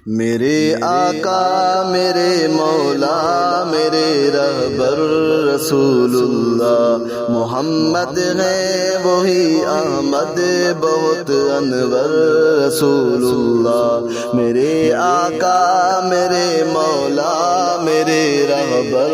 میرے آقا میرے مولا میرے رہبر رسول اللہ محمد ہے وہی احمد بہت انور رسول اللہ میرے آقا میرے مولا میرے رہبر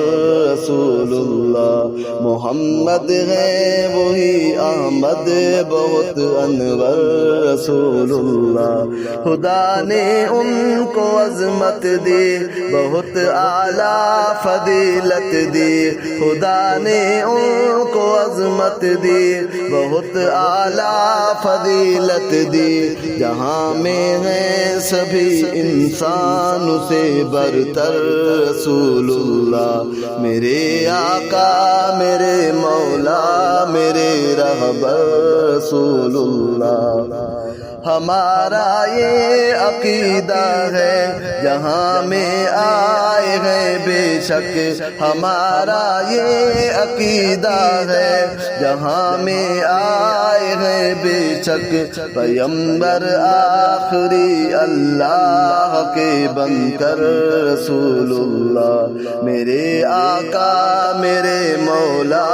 رسول اللہ محمد ہے وہی احمد بہت انور رسول اللہ خدا نے ان کو عظمت دی بہت اعلیٰ فضیلت دی خدا نے ان کو عظمت دی بہت اعلیٰ فضیلت دی جہاں میں ہیں سبھی انسان سے برتر رسول اللہ میرے آقا میرے مولا میرے رہبر رسول اللہ ہمارا یہ عقیدہ ہے جہاں میں آئے ہیں بے شک ہمارا یہ عقیدہ ہے جہاں میں آئے ہیں بے شک پیغمبر آخری اللہ کے بن کر رسول اللہ میرے آقا میرے مولا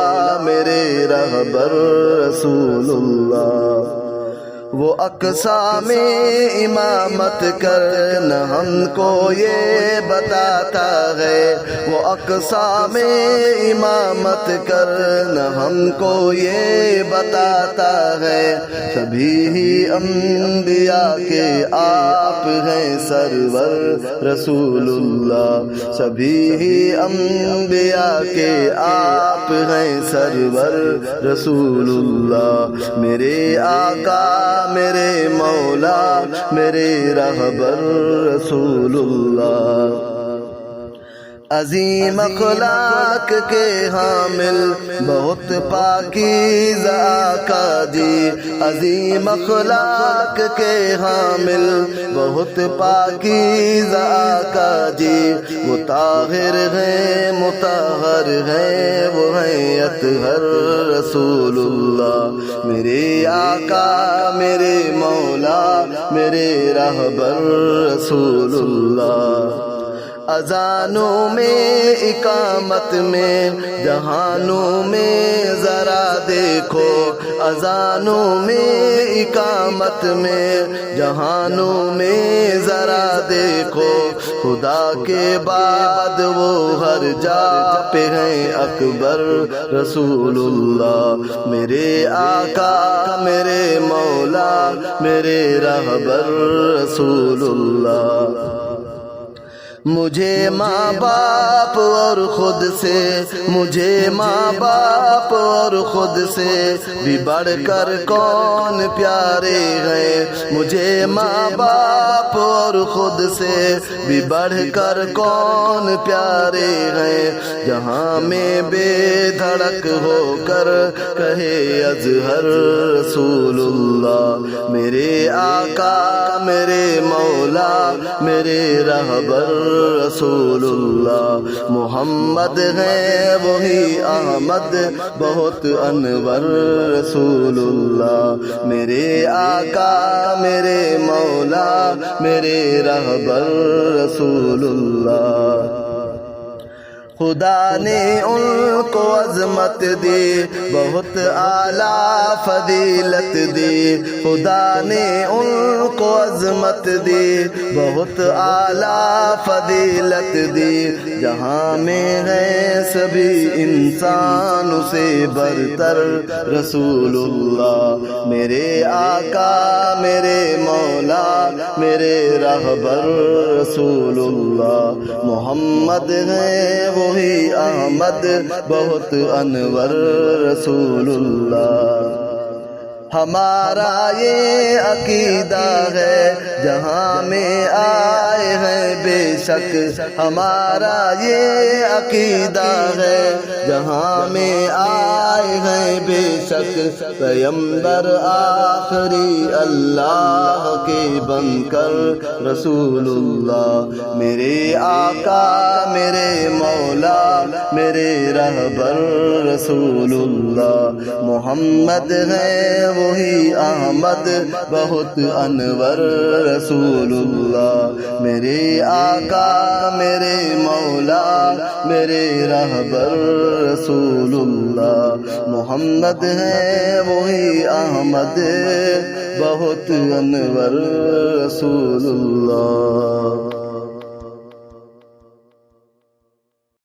میرے رہبر رسول اللہ وہ اقسام امامت کرنا ہم کو یہ بتاتا ہے وہ اقسام امامت کرنا ہم کو یہ بتاتا ہے سبھی ہی انبیاء کے آپ ہیں سرور رسول اللہ سبھی ہی انبیاء کے آپ ہیں سرور رسول اللہ میرے آقا میرے مولا میرے رہبر رسول اللہ عظیم اخلاق کے حامل بہت پاکیزہ آقا جی عظیم اخلاق کے حامل بہت پاکیزہ آقا جی وہ طاہر ہیں مطہر ہیں وہ ہیں اطہر رسول اللہ میرے آقا میرے مولا میرے رہبر رسول اللہ اذانوں میں اقامت میں جہانوں میں ذرا دیکھو اذانوں میں اقامت میں جہانوں میں ذرا دیکھو خدا کے بعد وہ ہر جا پہ ہیں اکبر رسول اللہ میرے آقا میرے مولا میرے رہبر رسول اللہ مجھے ماں باپ اور خود سے مجھے ماں باپ اور خود سے بھی بڑھ کر کون پیارے ہیں مجھے ماں باپ اور خود سے بھی بڑھ کر کون پیارے ہیں جہاں میں بے دھڑک ہو کر کہے اظہر رسول اللہ میرے آقا میرے مولا میرے رہبر رسول اللہ محمد ہے وہی احمد بہت انور رسول اللہ میرے آقا میرے مولا میرے رہبر رسول اللہ خدا نے ان کو عظمت دی بہت اعلیٰ فضیلت دی خدا نے ان کو عظمت دی بہت اعلیٰ فضیلت دی جہاں میں ہے سبھی انسان سے برتر رسول اللہ میرے آقا میرے مولا میرے رہبر رسول اللہ محمد ہے وہی احمد بہت انور رسول اللہ ہمارا یہ عقیدہ ہے جہاں میں آئے ہیں بے شک ہمارا یہ عقیدہ ہے، جہاں میں آئے ہیں بے شک پیغمبر آخری اللہ کے بن کر رسول اللہ۔ میرے آقا میرے مولا میرے رہبر رسول اللہ، محمد ہے وہی احمد بہت انور رسول اللہ۔ میرے آقا میرے مولا میرے رہبر رسول اللہ، محمد ہے وہی احمد بہت انور رسول اللہ۔